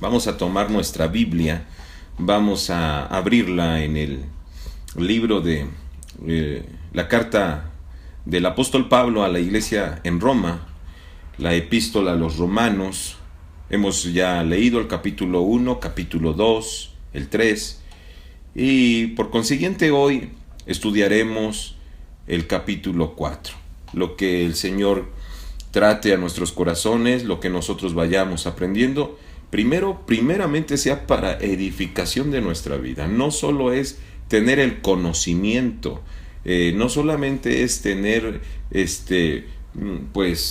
Vamos a tomar nuestra Biblia, vamos a abrirla en el libro de la carta del apóstol Pablo a la iglesia en Roma, la epístola a los romanos. Hemos ya leído el capítulo 1, capítulo 2, el 3, y por consiguiente hoy estudiaremos el capítulo 4. Lo que el Señor trate a nuestros corazones, lo que nosotros vayamos aprendiendo, primeramente sea para edificación de nuestra vida. No solo es tener el conocimiento, no solamente es tener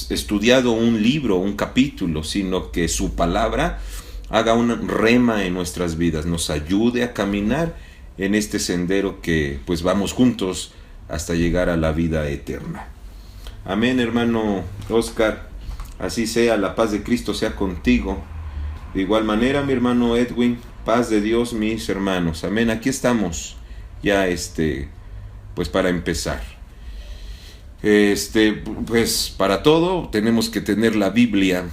estudiado un libro, un capítulo, sino que su palabra haga un rema en nuestras vidas, nos ayude a caminar en este sendero que pues vamos juntos hasta llegar a la vida eterna. Amén, hermano Oscar, así sea, la paz de Cristo sea contigo. De igual manera, mi hermano Edwin, paz de Dios, mis hermanos. Amén, aquí estamos ya pues para empezar. Pues para todo tenemos que tener la Biblia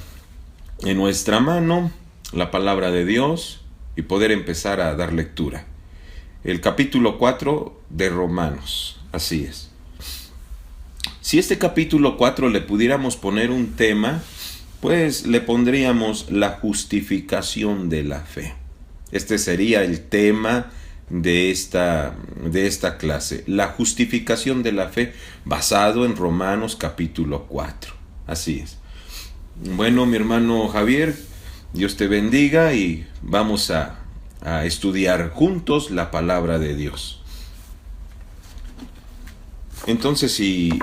en nuestra mano, la palabra de Dios, y poder empezar a dar lectura. El capítulo 4 de Romanos, así es. Si este capítulo 4 le pudiéramos poner un tema, pues le pondríamos la justificación de la fe. Este sería el tema de esta clase, la justificación de la fe, basado en Romanos capítulo 4. Así es. Bueno, mi hermano Javier, Dios te bendiga y vamos a estudiar juntos la palabra de Dios. Entonces, si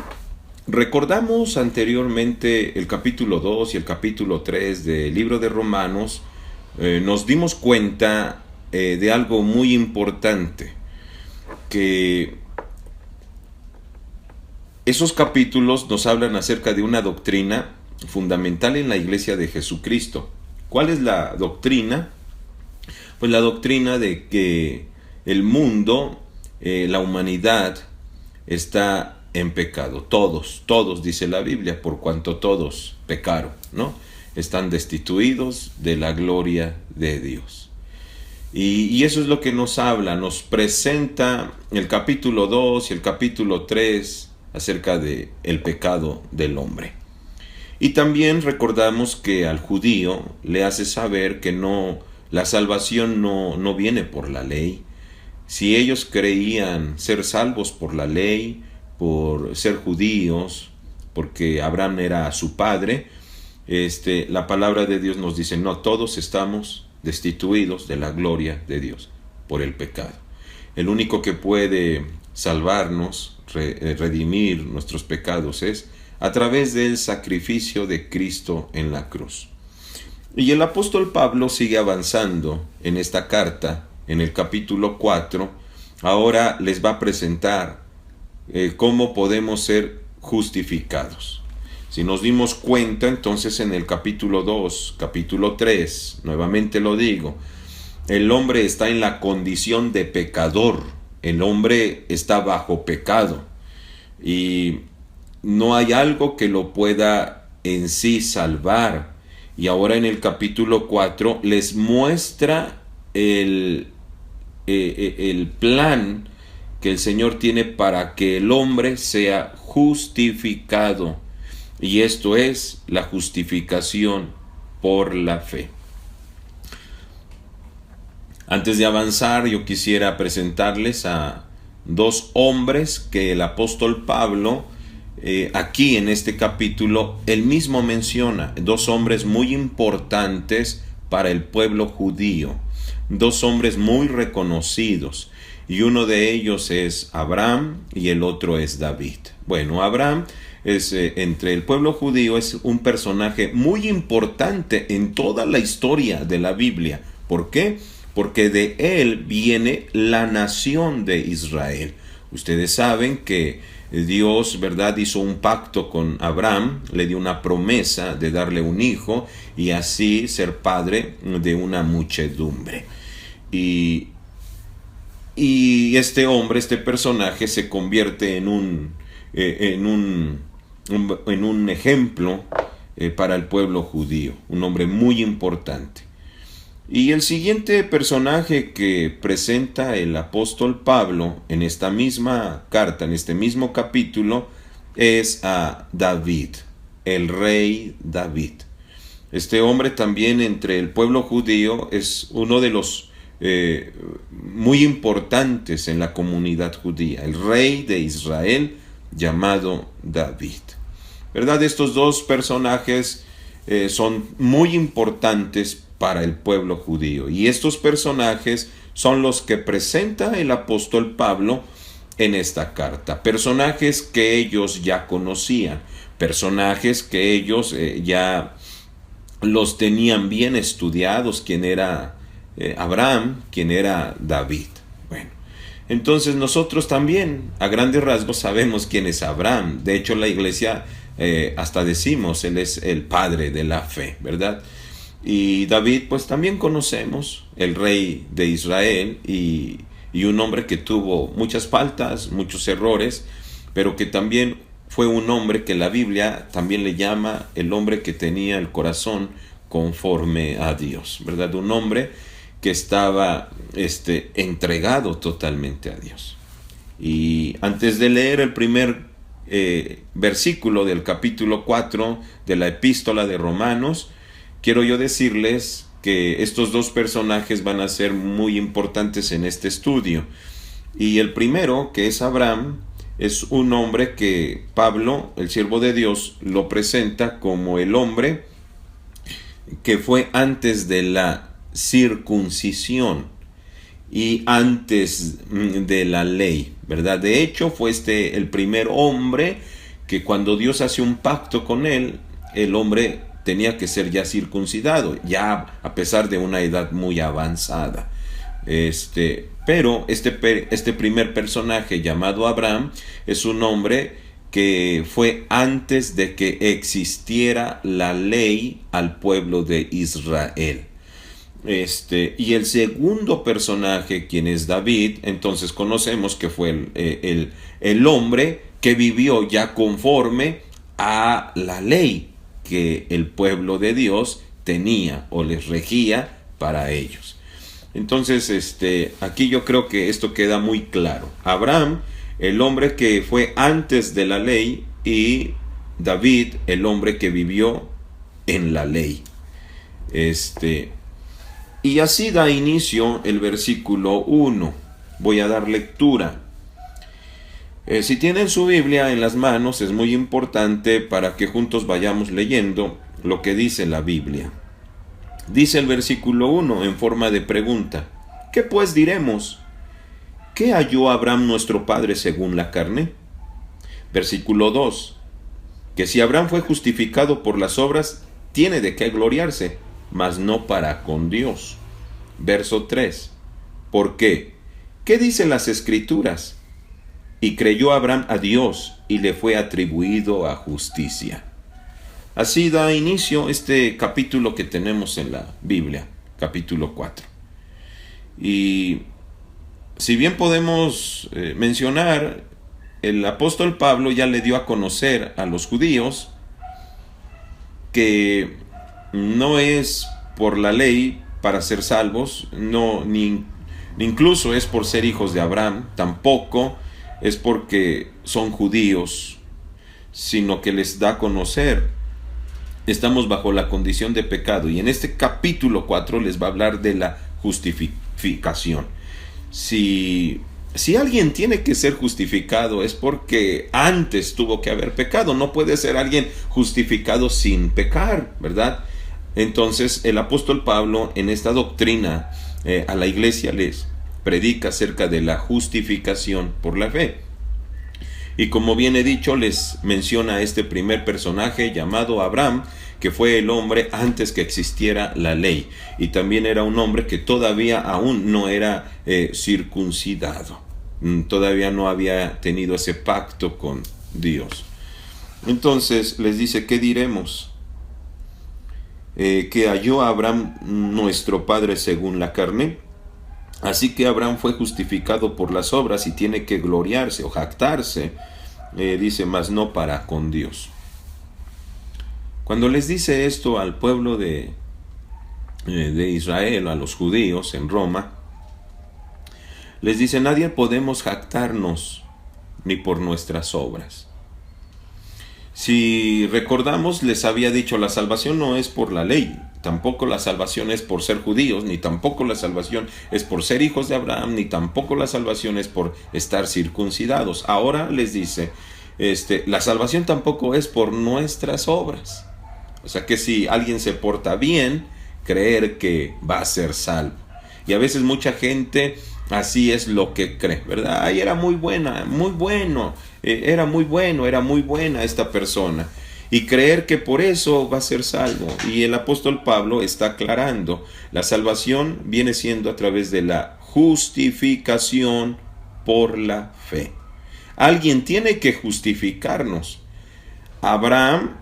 recordamos anteriormente el capítulo 2 y el capítulo 3 del libro de Romanos, nos dimos cuenta de algo muy importante, que esos capítulos nos hablan acerca de una doctrina fundamental en la iglesia de Jesucristo. ¿Cuál es la doctrina? Pues la doctrina de que el mundo, la humanidad, está en pecado. Todos, dice la Biblia, por cuanto todos pecaron, ¿no? Están destituidos de la gloria de Dios. Y eso es lo que nos habla, nos presenta el capítulo 2 y el capítulo 3 acerca de el pecado del hombre. Y también recordamos que al judío le hace saber que la salvación no viene por la ley. Si ellos creían ser salvos por la ley, por ser judíos, porque Abraham era su padre, la palabra de Dios nos dice, no, todos estamos destituidos de la gloria de Dios por el pecado. El único que puede salvarnos, redimir nuestros pecados es a través del sacrificio de Cristo en la cruz. Y el apóstol Pablo sigue avanzando en esta carta, en el capítulo 4, ahora les va a presentar cómo podemos ser justificados. Si nos dimos cuenta, entonces en el capítulo 2, capítulo 3, nuevamente lo digo, el hombre está en la condición de pecador, el hombre está bajo pecado y no hay algo que lo pueda en sí salvar. Y ahora en el capítulo 4 les muestra el plan que el Señor tiene para que el hombre sea justificado. Y esto es la justificación por la fe. Antes de avanzar, yo quisiera presentarles a dos hombres que el apóstol Pablo, aquí en este capítulo, él mismo menciona. Dos hombres muy importantes para el pueblo judío. Dos hombres muy reconocidos. Y uno de ellos es Abraham y el otro es David. Bueno, Abraham es entre el pueblo judío es un personaje muy importante en toda la historia de la Biblia. ¿Por qué? Porque de él viene la nación de Israel. Ustedes saben que Dios, ¿verdad?, hizo un pacto con Abraham, le dio una promesa de darle un hijo y así ser padre de una muchedumbre. Y este hombre, este personaje se convierte en un ejemplo para el pueblo judío, un hombre muy importante. Y el siguiente personaje que presenta el apóstol Pablo en esta misma carta, en este mismo capítulo, es a David, el rey David. Este hombre también entre el pueblo judío es uno de los muy importantes en la comunidad judía, el rey de Israel llamado David. ¿Verdad? Estos dos personajes son muy importantes para el pueblo judío, y estos personajes son los que presenta el apóstol Pablo en esta carta. Personajes que ellos ya conocían, personajes que ellos ya los tenían bien estudiados, quién era Abraham, quién era David. Bueno, entonces nosotros también a grandes rasgos sabemos quién es Abraham. De hecho, la iglesia hasta decimos, él es el padre de la fe, ¿verdad? Y David, pues también conocemos, el rey de Israel, y un hombre que tuvo muchas faltas, muchos errores, pero que también fue un hombre que la Biblia también le llama el hombre que tenía el corazón conforme a Dios, ¿verdad? Un hombre que estaba entregado totalmente a Dios. Y antes de leer el primer versículo del capítulo 4 de la epístola de Romanos, quiero yo decirles que estos dos personajes van a ser muy importantes en este estudio. Y el primero, que es Abraham, es un hombre que Pablo, el siervo de Dios, lo presenta como el hombre que fue antes de la circuncisión y antes de la ley, ¿verdad? De hecho, fue el primer hombre que cuando Dios hace un pacto con él, el hombre tenía que ser ya circuncidado, ya a pesar de una edad muy avanzada. Pero este primer personaje llamado Abraham es un hombre que fue antes de que existiera la ley al pueblo de Israel. Y el segundo personaje, quien es David, entonces conocemos que fue el hombre que vivió ya conforme a la ley que el pueblo de Dios tenía o les regía para ellos. Entonces, aquí yo creo que esto queda muy claro. Abraham, el hombre que fue antes de la ley, y David, el hombre que vivió en la ley. Y así da inicio el versículo 1. Voy a dar lectura. Si tienen su Biblia en las manos, es muy importante para que juntos vayamos leyendo lo que dice la Biblia. Dice el versículo 1 en forma de pregunta: ¿qué pues diremos? ¿Qué halló Abraham nuestro padre según la carne? Versículo 2: que si Abraham fue justificado por las obras, tiene de qué gloriarse, mas no para con Dios. Verso 3: ¿por qué? ¿Qué dicen las Escrituras? Y creyó Abraham a Dios, y le fue atribuido a justicia. Así da inicio este capítulo que tenemos en la Biblia, capítulo 4. Y si bien podemos mencionar, el apóstol Pablo ya le dio a conocer a los judíos que no es por la ley para ser salvos, ni incluso es por ser hijos de Abraham, tampoco es porque son judíos, sino que les da a conocer: estamos bajo la condición de pecado. Y en este capítulo 4 les va a hablar de la justificación. Si alguien tiene que ser justificado, es porque antes tuvo que haber pecado. No puede ser alguien justificado sin pecar, ¿verdad? Entonces el apóstol Pablo en esta doctrina a la iglesia les predica acerca de la justificación por la fe. Y como bien he dicho, les menciona a este primer personaje llamado Abraham, que fue el hombre antes que existiera la ley. Y también era un hombre que todavía aún no era circuncidado. Todavía no había tenido ese pacto con Dios. Entonces les dice: ¿qué diremos? Que halló a Abraham nuestro padre según la carne. Así que Abraham fue justificado por las obras y tiene que gloriarse o jactarse, dice, mas no para con Dios. Cuando les dice esto al pueblo de de Israel, a los judíos en Roma, les dice: nadie podemos jactarnos ni por nuestras obras. Si recordamos, les había dicho, la salvación no es por la ley, tampoco la salvación es por ser judíos, ni tampoco la salvación es por ser hijos de Abraham, ni tampoco la salvación es por estar circuncidados. Ahora les dice, la salvación tampoco es por nuestras obras. O sea que si alguien se porta bien, creer que va a ser salvo. Y a veces mucha gente así es lo que cree, ¿verdad? Ay, era muy buena, muy bueno, era muy bueno, era muy buena esta persona. Y creer que por eso va a ser salvo. Y el apóstol Pablo está aclarando, la salvación viene siendo a través de la justificación por la fe. Alguien tiene que justificarnos. Abraham,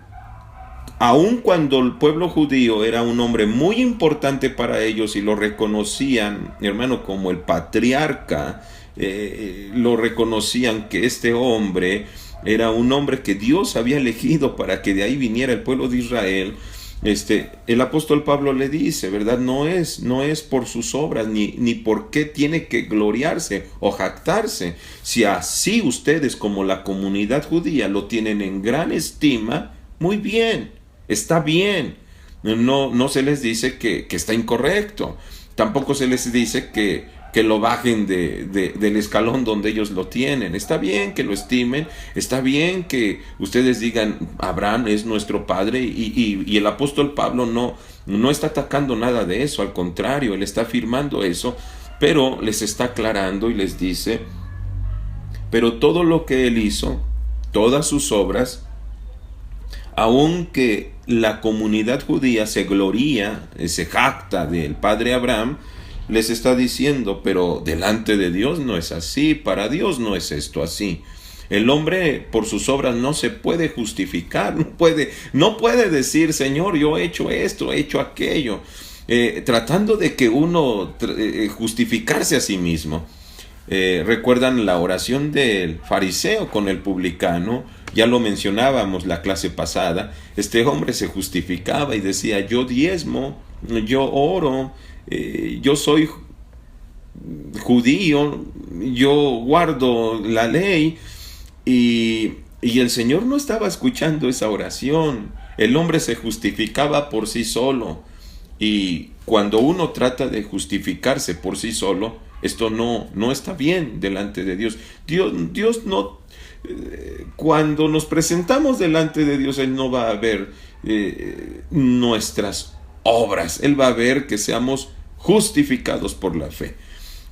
aun cuando el pueblo judío era un hombre muy importante para ellos y lo reconocían, hermano, como el patriarca, lo reconocían que este hombre era un hombre que Dios había elegido para que de ahí viniera el pueblo de Israel. El apóstol Pablo le dice, ¿verdad? No es por sus obras, ni por qué tiene que gloriarse o jactarse. Si así ustedes como la comunidad judía lo tienen en gran estima, muy bien. Está bien, no se les dice que está incorrecto, tampoco se les dice que lo bajen del escalón donde ellos lo tienen. Está bien que lo estimen, está bien que ustedes digan, Abraham es nuestro padre, y el apóstol Pablo no está atacando nada de eso, al contrario, él está afirmando eso, pero les está aclarando y les dice, pero todo lo que él hizo, todas sus obras, aunque la comunidad judía se gloría, se jacta del padre Abraham, les está diciendo, pero delante de Dios no es así, para Dios no es esto así. El hombre por sus obras no se puede justificar, no puede decir, Señor, yo he hecho esto, he hecho aquello, tratando de que uno justificarse a sí mismo. ¿Recuerdan la oración del fariseo con el publicano? Ya lo mencionábamos la clase pasada. Este hombre se justificaba y decía, yo diezmo, yo oro, yo soy judío, yo guardo la ley, y el Señor no estaba escuchando esa oración. El hombre se justificaba por sí solo, y cuando uno trata de justificarse por sí solo, esto no está bien delante de Dios. Dios no, cuando nos presentamos delante de Dios, Él no va a ver nuestras obras. Él va a ver que seamos justificados por la fe.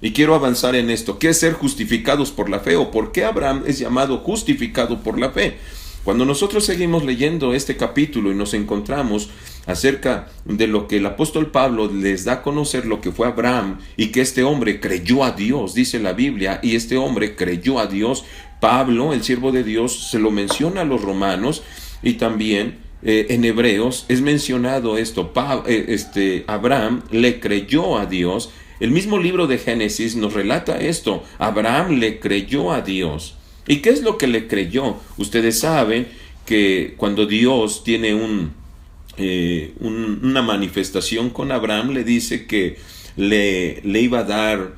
Y quiero avanzar en esto. ¿Qué es ser justificados por la fe? ¿O por qué Abraham es llamado justificado por la fe? Cuando nosotros seguimos leyendo este capítulo y nos encontramos acerca de lo que el apóstol Pablo les da a conocer lo que fue Abraham, y que este hombre creyó a Dios, dice la Biblia, y este hombre creyó a Dios. Pablo, el siervo de Dios, se lo menciona a los romanos, y también en Hebreos es mencionado esto. Abraham le creyó a Dios. El mismo libro de Génesis nos relata esto. Abraham le creyó a Dios. ¿Y qué es lo que le creyó? Ustedes saben que cuando Dios tiene una manifestación con Abraham, le dice que le iba a dar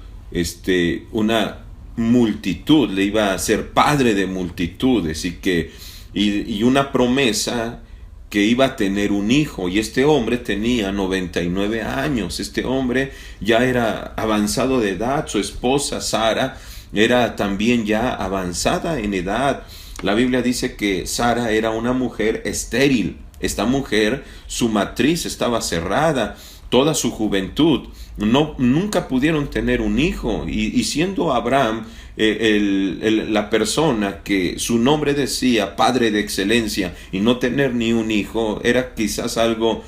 una multitud, le iba a ser padre de multitudes, y una promesa que iba a tener un hijo. Y este hombre tenía 99 años, este hombre ya era avanzado de edad, su esposa Sara era también ya avanzada en edad. La Biblia dice que Sara era una mujer estéril. Esta mujer, su matriz estaba cerrada, toda su juventud, nunca pudieron tener un hijo, y siendo Abraham la persona que su nombre decía padre de excelencia, y no tener ni un hijo era quizás algo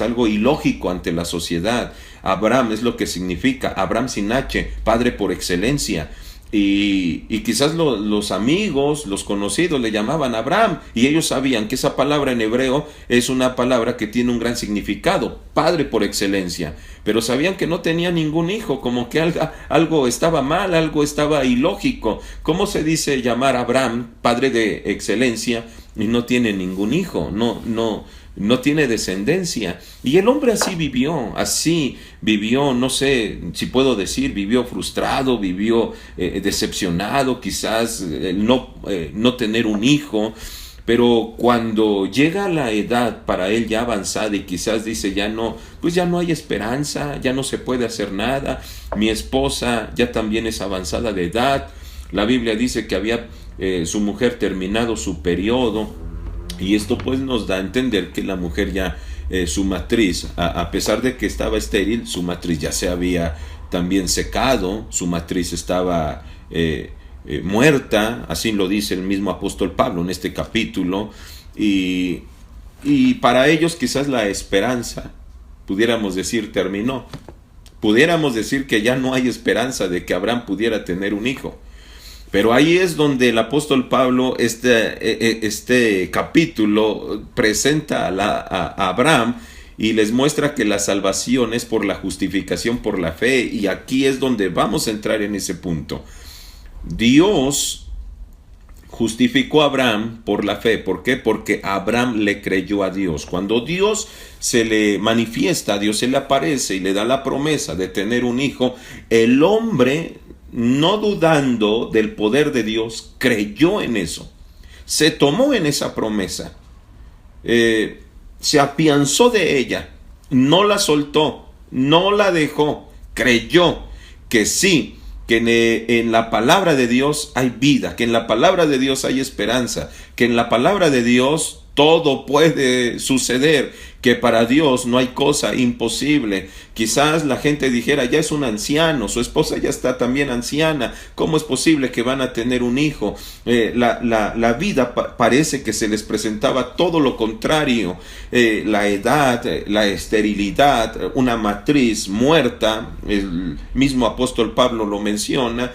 algo ilógico ante la sociedad. Abraham es lo que significa, Abraham sin H, padre por excelencia. Y quizás los amigos, los conocidos le llamaban Abraham, y ellos sabían que esa palabra en hebreo es una palabra que tiene un gran significado, padre por excelencia, pero sabían que no tenía ningún hijo, como que algo estaba mal, algo estaba ilógico. ¿Cómo se dice llamar a Abraham padre de excelencia y no tiene ningún hijo? no tiene descendencia. Y el hombre así vivió, no sé si puedo decir, vivió frustrado, vivió decepcionado, quizás no tener un hijo. Pero cuando llega la edad para él ya avanzada y quizás dice pues ya no hay esperanza, ya no se puede hacer nada, mi esposa ya también es avanzada de edad, la Biblia dice que había su mujer terminado su periodo, y esto pues nos da a entender que la mujer ya, su matriz, a pesar de que estaba estéril, su matriz ya se había también secado, su matriz estaba muerta, así lo dice el mismo apóstol Pablo en este capítulo, y para ellos quizás la esperanza, pudiéramos decir, terminó. Pudiéramos decir que ya no hay esperanza de que Abraham pudiera tener un hijo. Pero ahí es donde el apóstol Pablo, este capítulo, presenta a Abraham y les muestra que la salvación es por la justificación por la fe, y aquí es donde vamos a entrar en ese punto. Dios justificó a Abraham por la fe. ¿Por qué? Porque Abraham le creyó a Dios. Cuando Dios se le manifiesta, Dios se le aparece y le da la promesa de tener un hijo, el hombre, no dudando del poder de Dios, creyó en eso. Se tomó en esa promesa. Se afianzó de ella. No la soltó. No la dejó. Creyó que sí, que en la palabra de Dios hay vida, que en la palabra de Dios hay esperanza, que en la palabra de Dios todo puede suceder, que para Dios no hay cosa imposible. Quizás la gente dijera, ya es un anciano, su esposa ya está también anciana, ¿cómo es posible que van a tener un hijo? La vida parece que se les presentaba todo lo contrario, la edad, la esterilidad, una matriz muerta, el mismo apóstol Pablo lo menciona.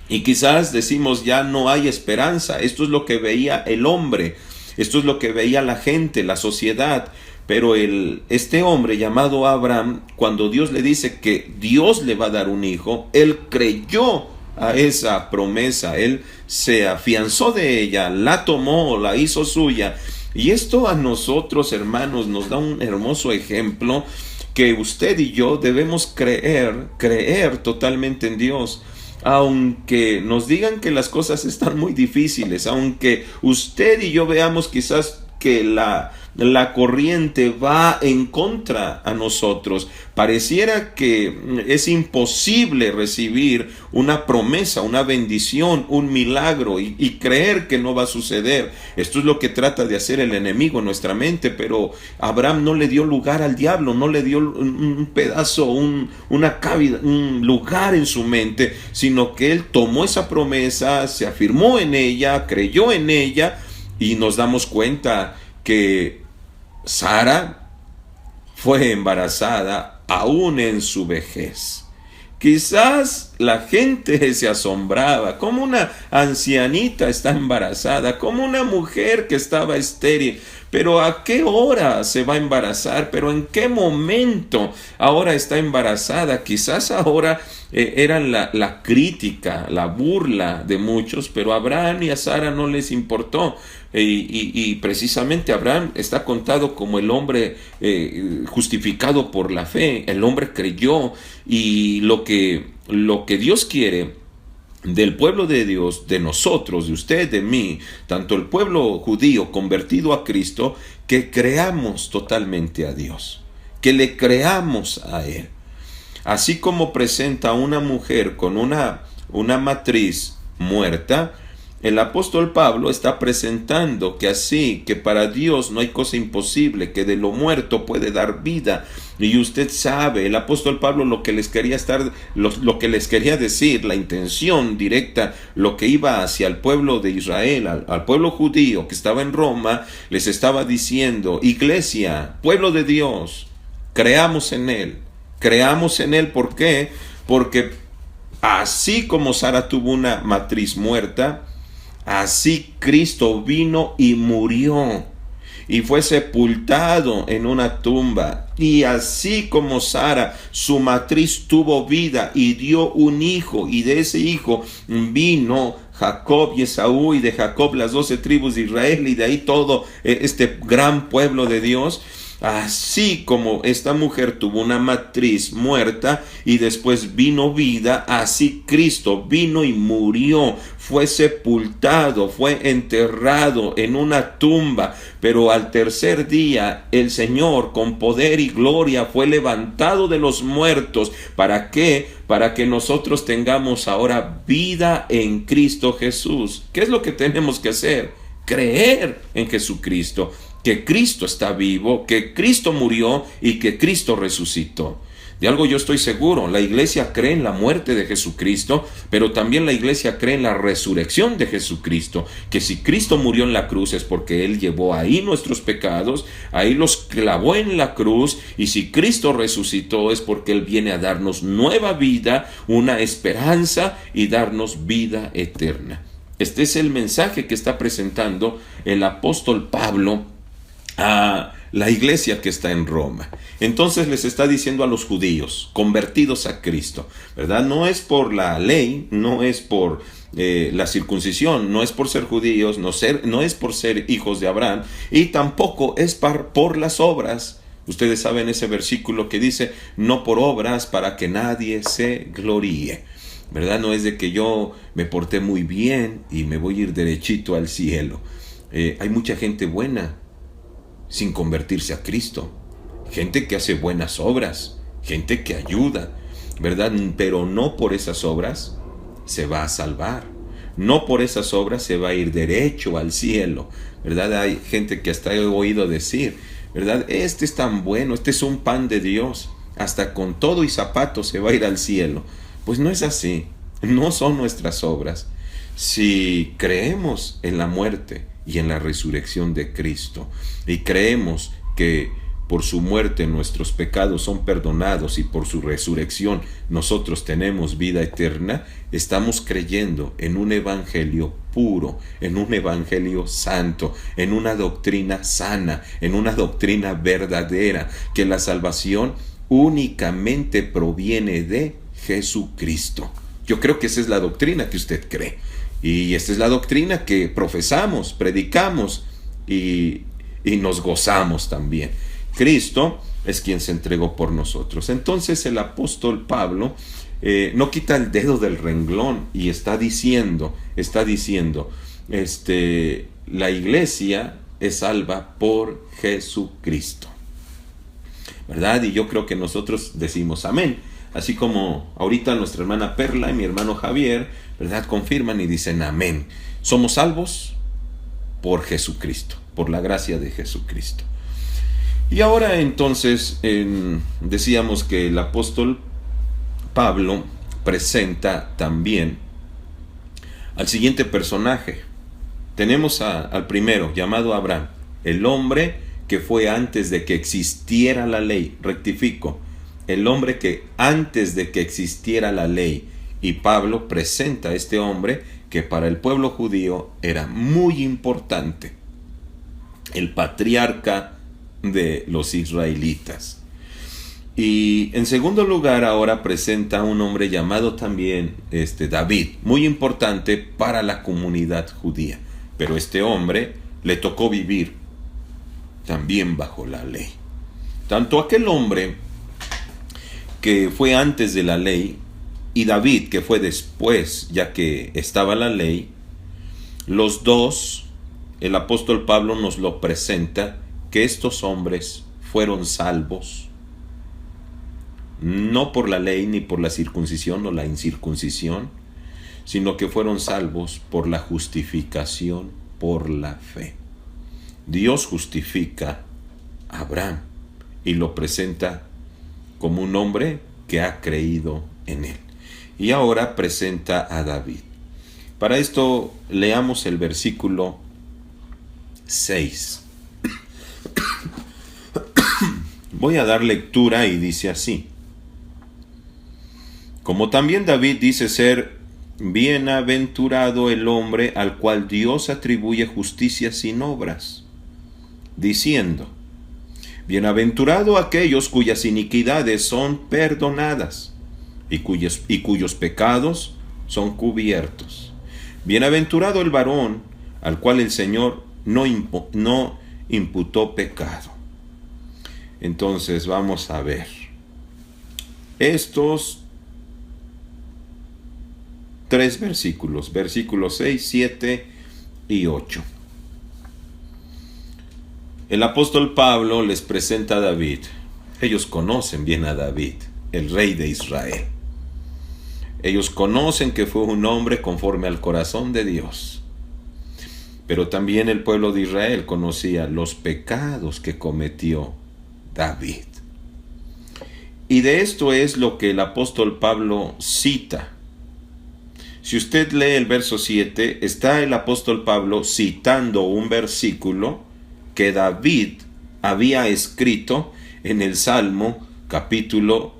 Y quizás decimos, ya no hay esperanza. Esto es lo que veía el hombre, esto es lo que veía la gente, la sociedad. Pero este hombre llamado Abraham, cuando Dios le dice que Dios le va a dar un hijo, él creyó a esa promesa, él se afianzó de ella, la tomó, la hizo suya. Y esto a nosotros, hermanos, nos da un hermoso ejemplo que usted y yo debemos creer totalmente en Dios. Aunque nos digan que las cosas están muy difíciles, aunque usted y yo veamos quizás que la corriente va en contra a nosotros, pareciera que es imposible recibir una promesa, una bendición, un milagro y creer que no va a suceder. Esto es lo que trata de hacer el enemigo en nuestra mente, pero Abraham no le dio lugar al diablo, no le dio un pedazo, una cavidad, un lugar en su mente, sino que él tomó esa promesa, se afirmó en ella, creyó en ella, y nos damos cuenta que Sara fue embarazada aún en su vejez. Quizás la gente se asombraba, como una ancianita está embarazada, como una mujer que estaba estéril, pero ¿a qué hora se va a embarazar? ¿Pero en qué momento ahora está embarazada? Quizás ahora eran la crítica, la burla de muchos, pero a Abraham y a Sara no les importó. Y precisamente Abraham está contado como el hombre justificado por la fe. El hombre creyó, y lo que Dios quiere del pueblo de Dios, de nosotros, de usted, de mí, tanto el pueblo judío convertido a Cristo, que creamos totalmente a Dios, que le creamos a Él. Así como presenta a una mujer con una matriz muerta, el apóstol Pablo está presentando que para Dios no hay cosa imposible, que de lo muerto puede dar vida. Y usted sabe, el apóstol Pablo lo que les quería decir, la intención directa, lo que iba hacia el pueblo de Israel, al pueblo judío que estaba en Roma, les estaba diciendo: iglesia, pueblo de Dios, creamos en Él. Creamos en Él, ¿por qué? Porque así como Sara tuvo una matriz muerta, así Cristo vino y murió y fue sepultado en una tumba. Y así como Sara, su matriz tuvo vida y dio un hijo, y de ese hijo vino Jacob y Esaú, y de Jacob las 12 tribus de Israel, y de ahí todo este gran pueblo de Dios. Así como esta mujer tuvo una matriz muerta y después vino vida, así Cristo vino y murió, fue sepultado, fue enterrado en una tumba, pero al tercer día el Señor con poder y gloria fue levantado de los muertos. ¿Para qué? Para que nosotros tengamos ahora vida en Cristo Jesús. ¿Qué es lo que tenemos que hacer? Creer en Jesucristo, que Cristo está vivo, que Cristo murió y que Cristo resucitó. De algo yo estoy seguro, la iglesia cree en la muerte de Jesucristo, pero también la iglesia cree en la resurrección de Jesucristo, que si Cristo murió en la cruz es porque Él llevó ahí nuestros pecados, ahí los clavó en la cruz, y si Cristo resucitó es porque Él viene a darnos nueva vida, una esperanza y darnos vida eterna. Este es el mensaje que está presentando el apóstol Pablo a la iglesia que está en Roma. Entonces les está diciendo a los judíos convertidos a Cristo, ¿verdad? No es por la ley, no es por la circuncisión, no es por ser judíos, no es por ser hijos de Abraham, y tampoco es por las obras. Ustedes saben ese versículo que dice, no por obras para que nadie se gloríe, ¿verdad? No es de que yo me porté muy bien y me voy a ir derechito al cielo. Hay mucha gente buena sin convertirse a Cristo, gente que hace buenas obras, gente que ayuda, ¿verdad? Pero no por esas obras se va a salvar, no por esas obras se va a ir derecho al cielo, ¿verdad? Hay gente que hasta he oído decir, ¿verdad? Este es tan bueno, este es un pan de Dios, hasta con todo y zapatos se va a ir al cielo. Pues no es así, no son nuestras obras. Si creemos en la muerte y en la resurrección de Cristo, y creemos que por su muerte nuestros pecados son perdonados y por su resurrección nosotros tenemos vida eterna, estamos creyendo en un evangelio puro, en un evangelio santo, en una doctrina sana, en una doctrina verdadera, que la salvación únicamente proviene de Jesucristo. Yo creo que esa es la doctrina que usted cree. Y esta es la doctrina que profesamos, predicamos y nos gozamos también. Cristo es quien se entregó por nosotros. Entonces el apóstol Pablo no quita el dedo del renglón y está diciendo, la iglesia es salva por Jesucristo, ¿verdad? Y yo creo que nosotros decimos amén. Así como ahorita nuestra hermana Perla y mi hermano Javier, ¿verdad?, confirman y dicen amén. Somos salvos por Jesucristo, por la gracia de Jesucristo. Y ahora entonces decíamos que el apóstol Pablo presenta también al siguiente personaje. Tenemos al primero, llamado Abraham, el hombre que fue antes de que existiera la ley. Rectifico, el hombre que antes de que existiera la ley. Y Pablo presenta a este hombre que para el pueblo judío era muy importante, el patriarca de los israelitas. Y en segundo lugar ahora presenta a un hombre llamado también David, muy importante para la comunidad judía. Pero este hombre le tocó vivir también bajo la ley. Tanto aquel hombre que fue antes de la ley y David que fue después, ya que estaba la ley, los dos, el apóstol Pablo nos lo presenta, que estos hombres fueron salvos no por la ley ni por la circuncisión o la incircuncisión, sino que fueron salvos por la justificación por la fe. Dios justifica a Abraham y lo presenta como un hombre que ha creído en él. Y ahora presenta a David. Para esto leamos el versículo 6. Voy a dar lectura y dice así: como también David dice ser bienaventurado el hombre al cual Dios atribuye justicia sin obras, diciendo: bienaventurado aquellos cuyas iniquidades son perdonadas y cuyos pecados son cubiertos. Bienaventurado el varón al cual el Señor no imputó pecado. Entonces vamos a ver estos 3 versículos, versículos 6, 7 y 8. El apóstol Pablo les presenta a David. Ellos conocen bien a David, el rey de Israel. Ellos conocen que fue un hombre conforme al corazón de Dios. Pero también el pueblo de Israel conocía los pecados que cometió David. Y de esto es lo que el apóstol Pablo cita. Si usted lee el verso 7, está el apóstol Pablo citando un versículo que David había escrito en el Salmo capítulo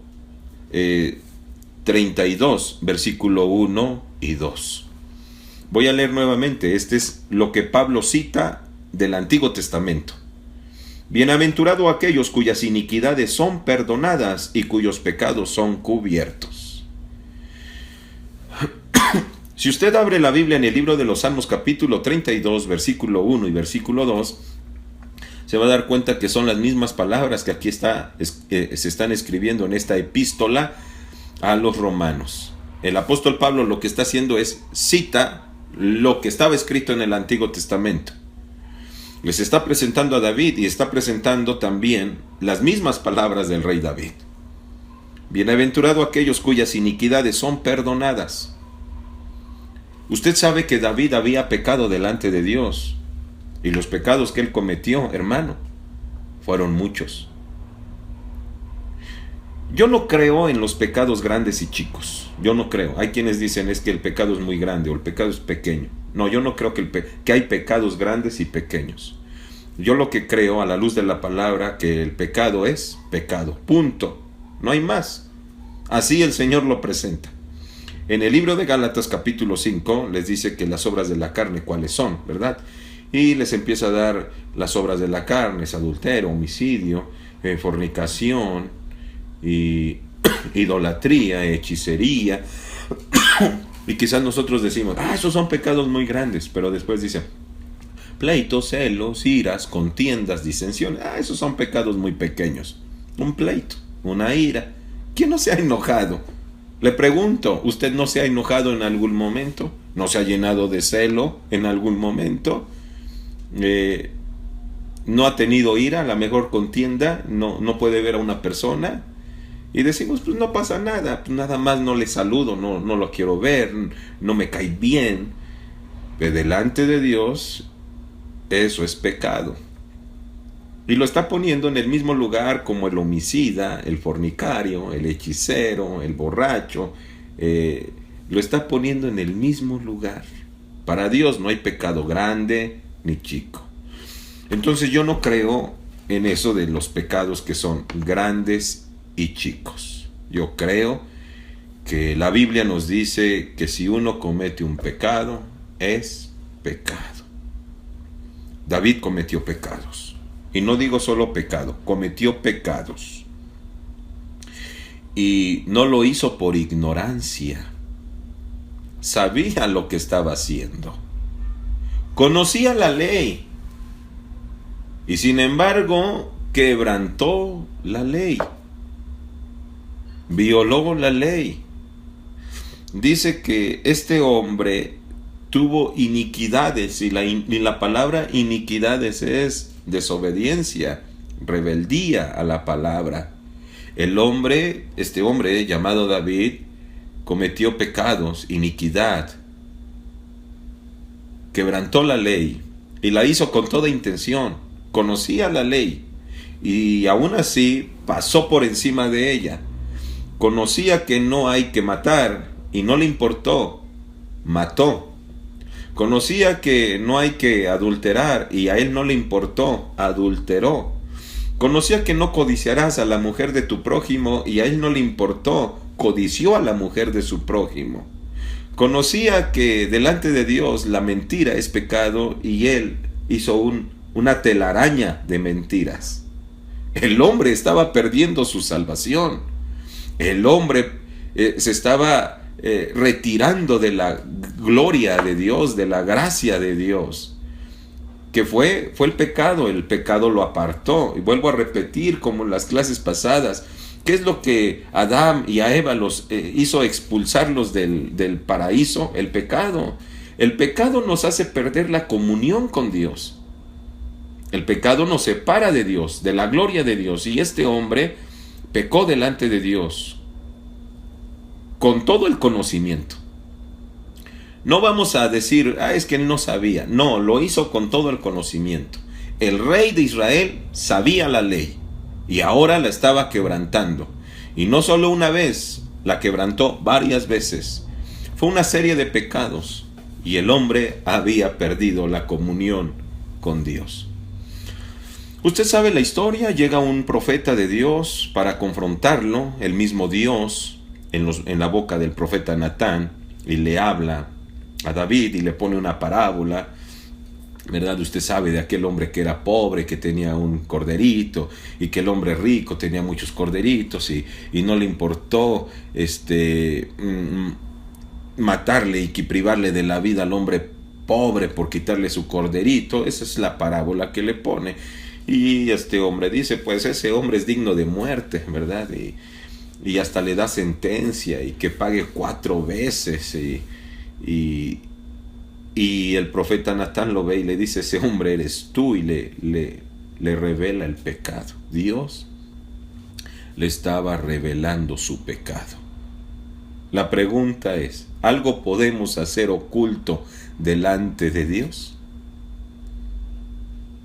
32, versículo 1 y 2. Voy a leer nuevamente. Este es lo que Pablo cita del Antiguo Testamento. Bienaventurado aquellos cuyas iniquidades son perdonadas y cuyos pecados son cubiertos. Si usted abre la Biblia en el libro de los Salmos capítulo 32, versículo 1 y versículo 2, se va a dar cuenta que son las mismas palabras que aquí se están escribiendo en esta epístola a los romanos. El apóstol Pablo lo que está haciendo es cita lo que estaba escrito en el Antiguo Testamento. Les está presentando a David y está presentando también las mismas palabras del rey David. Bienaventurado aquellos cuyas iniquidades son perdonadas. Usted sabe que David había pecado delante de Dios, y los pecados que él cometió, hermano, fueron muchos. Yo no creo en los pecados grandes y chicos. Yo no creo. Hay quienes dicen es que el pecado es muy grande o el pecado es pequeño. No, yo no creo que hay pecados grandes y pequeños. Yo lo que creo, a la luz de la palabra, que el pecado es pecado. Punto. No hay más. Así el Señor lo presenta. En el libro de Gálatas capítulo 5 les dice que las obras de la carne cuáles son, ¿verdad? Y les empieza a dar las obras de la carne, es adulterio, homicidio, fornicación, y idolatría, hechicería. Y quizás nosotros decimos, esos son pecados muy grandes, pero después dice pleitos, celos, iras, contiendas, disensiones. Esos son pecados muy pequeños. Un pleito, una ira. ¿Quién no se ha enojado? Le pregunto, ¿usted no se ha enojado en algún momento? ¿No se ha llenado de celo en algún momento? ¿No ha tenido ira? A la mejor contienda, no puede ver a una persona y decimos, pues no pasa nada, pues nada más no le saludo, no lo quiero ver, no me cae bien. Pero delante de Dios eso es pecado, y lo está poniendo en el mismo lugar como el homicida, el fornicario, el hechicero, el borracho. Lo está poniendo en el mismo lugar. Para Dios no hay pecado grande ni chico. Entonces yo no creo en eso de los pecados que son grandes y chicos. Yo creo que la Biblia nos dice que si uno comete un pecado, es pecado. David cometió pecados. Y no digo solo pecado, cometió pecados. Y no lo hizo por ignorancia. Sabía lo que estaba haciendo. Conocía la ley. Y sin embargo, quebrantó la ley. Violó la ley. Dice que este hombre tuvo iniquidades, y la palabra iniquidades es desobediencia, rebeldía a la palabra. Este hombre llamado David, cometió pecados, iniquidad, quebrantó la ley y la hizo con toda intención. Conocía la ley y aún así pasó por encima de ella. Conocía que no hay que matar y no le importó, mató. Conocía que no hay que adulterar y a él no le importó, adulteró. Conocía que no codiciarás a la mujer de tu prójimo y a él no le importó, codició a la mujer de su prójimo. Conocía que delante de Dios la mentira es pecado y él hizo una telaraña de mentiras. El hombre estaba perdiendo su salvación. El hombre se estaba retirando de la gloria de Dios, de la gracia de Dios, que fue el pecado lo apartó. Y vuelvo a repetir, como en las clases pasadas, ¿qué es lo que a Adán y a Eva los hizo expulsarlos del paraíso? El pecado. El pecado nos hace perder la comunión con Dios. El pecado nos separa de Dios, de la gloria de Dios. Y este hombre pecó delante de Dios con todo el conocimiento. No vamos a decir, es que él no sabía. No, lo hizo con todo el conocimiento. El rey de Israel sabía la ley y ahora la estaba quebrantando. Y no solo una vez, la quebrantó varias veces. Fue una serie de pecados y el hombre había perdido la comunión con Dios. Usted sabe la historia. Llega un profeta de Dios para confrontarlo, el mismo Dios, en la boca del profeta Natán, y le habla a David y le pone una parábola, ¿verdad? Usted sabe de aquel hombre que era pobre, que tenía un corderito, y que el hombre rico tenía muchos corderitos, y no le importó matarle y privarle de la vida al hombre pobre por quitarle su corderito. Esa es la parábola que le pone. Y este hombre dice, pues ese hombre es digno de muerte, ¿verdad? Y hasta le da sentencia y que pague 4 veces. Y el profeta Natán lo ve y le dice, ese hombre eres tú, y le revela el pecado. Dios le estaba revelando su pecado. La pregunta es, ¿algo podemos hacer oculto delante de Dios?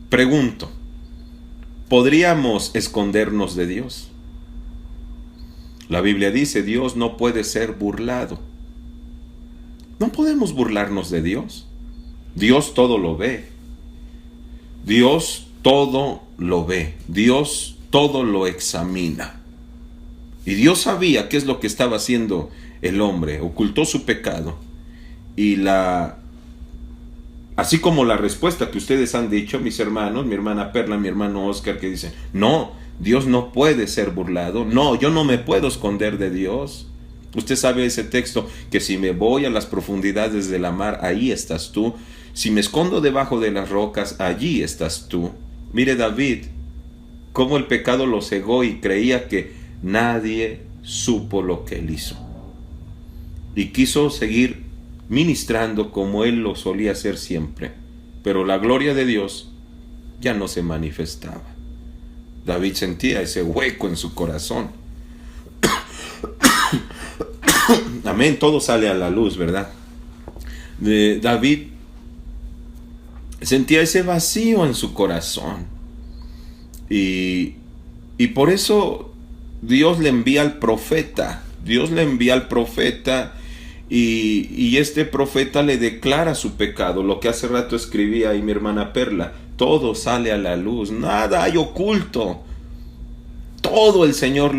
Pregunto, ¿podríamos escondernos de Dios? La Biblia dice, Dios no puede ser burlado. No podemos burlarnos de Dios. Dios todo lo ve. Dios todo lo ve. Dios todo lo examina. Y Dios sabía qué es lo que estaba haciendo el hombre. Ocultó su pecado. Y así como la respuesta que ustedes han dicho, mis hermanos, mi hermana Perla, mi hermano Oscar, que dicen, no, Dios no puede ser burlado. No, yo no me puedo esconder de Dios. Usted sabe ese texto, que si me voy a las profundidades de la mar, ahí estás tú. Si me escondo debajo de las rocas, allí estás tú. Mire David, cómo el pecado lo cegó y creía que nadie supo lo que él hizo. Y quiso seguir ministrando como él lo solía hacer siempre. Pero la gloria de Dios ya no se manifestaba. David sentía ese hueco en su corazón. Amén, todo sale a la luz, ¿verdad? David sentía ese vacío en su corazón. Y por eso Dios le envía al profeta. Dios le envía al profeta y este profeta le declara su pecado. Lo que hace rato escribía ahí mi hermana Perla. Todo sale a la luz, nada hay oculto. Todo el Señor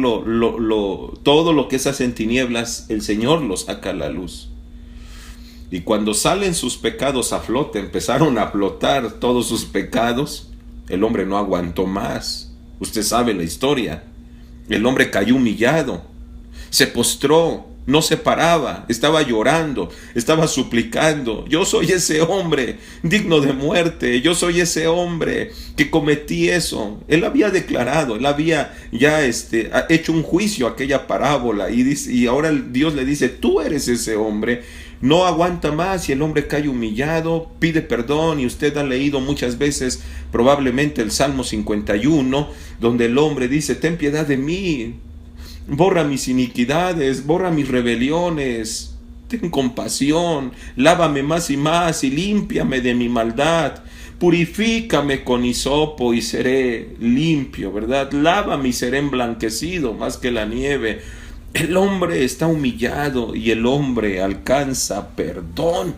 todo lo que se hace en tinieblas, el Señor lo saca a la luz. Y cuando salen sus pecados a flote, empezaron a flotar todos sus pecados, el hombre no aguantó más. Usted sabe la historia. El hombre cayó humillado, se postró, no se paraba, estaba llorando, estaba suplicando. Yo soy ese hombre digno de muerte, yo soy ese hombre que cometí eso. Él había declarado, él había ya hecho un juicio a aquella parábola y ahora Dios le dice, tú eres ese hombre. No aguanta más y el hombre cae humillado, pide perdón. Y usted ha leído muchas veces probablemente el Salmo 51, donde el hombre dice, ten piedad de mí, borra mis iniquidades, borra mis rebeliones, ten compasión, lávame más y límpiame de mi maldad, purifícame con hisopo y seré limpio, ¿verdad? Lávame y seré emblanquecido más que la nieve. El hombre está humillado y el hombre alcanza perdón.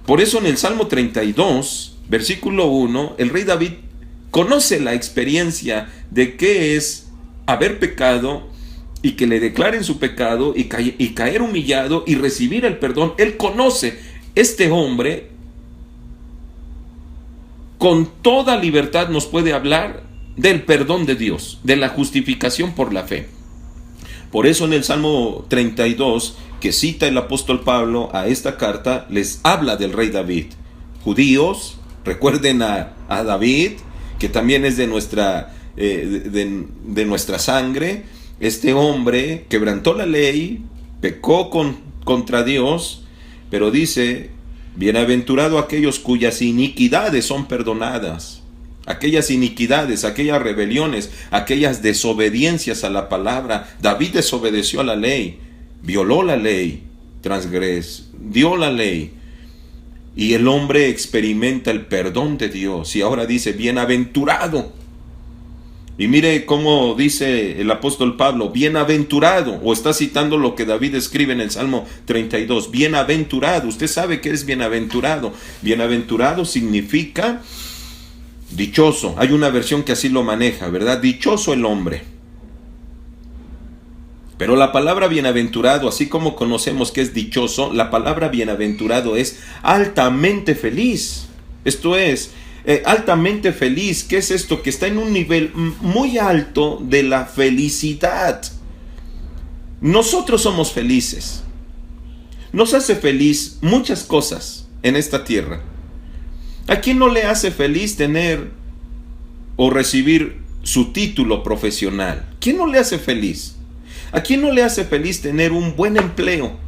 Por eso en el Salmo 32, versículo 1, el rey David conoce la experiencia de qué es haber pecado y que le declaren su pecado y caer humillado y recibir el perdón. Él conoce, este hombre con toda libertad nos puede hablar del perdón de Dios, de la justificación por la fe. Por eso en el Salmo 32, que cita el apóstol Pablo a esta carta, les habla del rey David. Judíos, recuerden a David, que también es de nuestra sangre. Este hombre quebrantó la ley, pecó contra Dios, pero dice: bienaventurado aquellos cuyas iniquidades son perdonadas. Aquellas iniquidades, aquellas rebeliones, aquellas desobediencias a la palabra. David desobedeció a la ley, violó la ley, transgredió la ley. Y el hombre experimenta el perdón de Dios. Y ahora dice: bienaventurado. Y mire cómo dice el apóstol Pablo: bienaventurado. O está citando lo que David escribe en el Salmo 32. Bienaventurado. Usted sabe qué es bienaventurado. Bienaventurado significa dichoso. Hay una versión que así lo maneja, ¿verdad? Dichoso el hombre. Pero la palabra bienaventurado, así como conocemos que es dichoso, la palabra bienaventurado es altamente feliz. Esto es, altamente feliz. ¿Qué es esto? Que está en un nivel muy alto de la felicidad. Nosotros somos felices. Nos hace feliz muchas cosas en esta tierra. ¿A quién no le hace feliz tener o recibir su título profesional? ¿Quién no le hace feliz? ¿A quién no le hace feliz tener un buen empleo?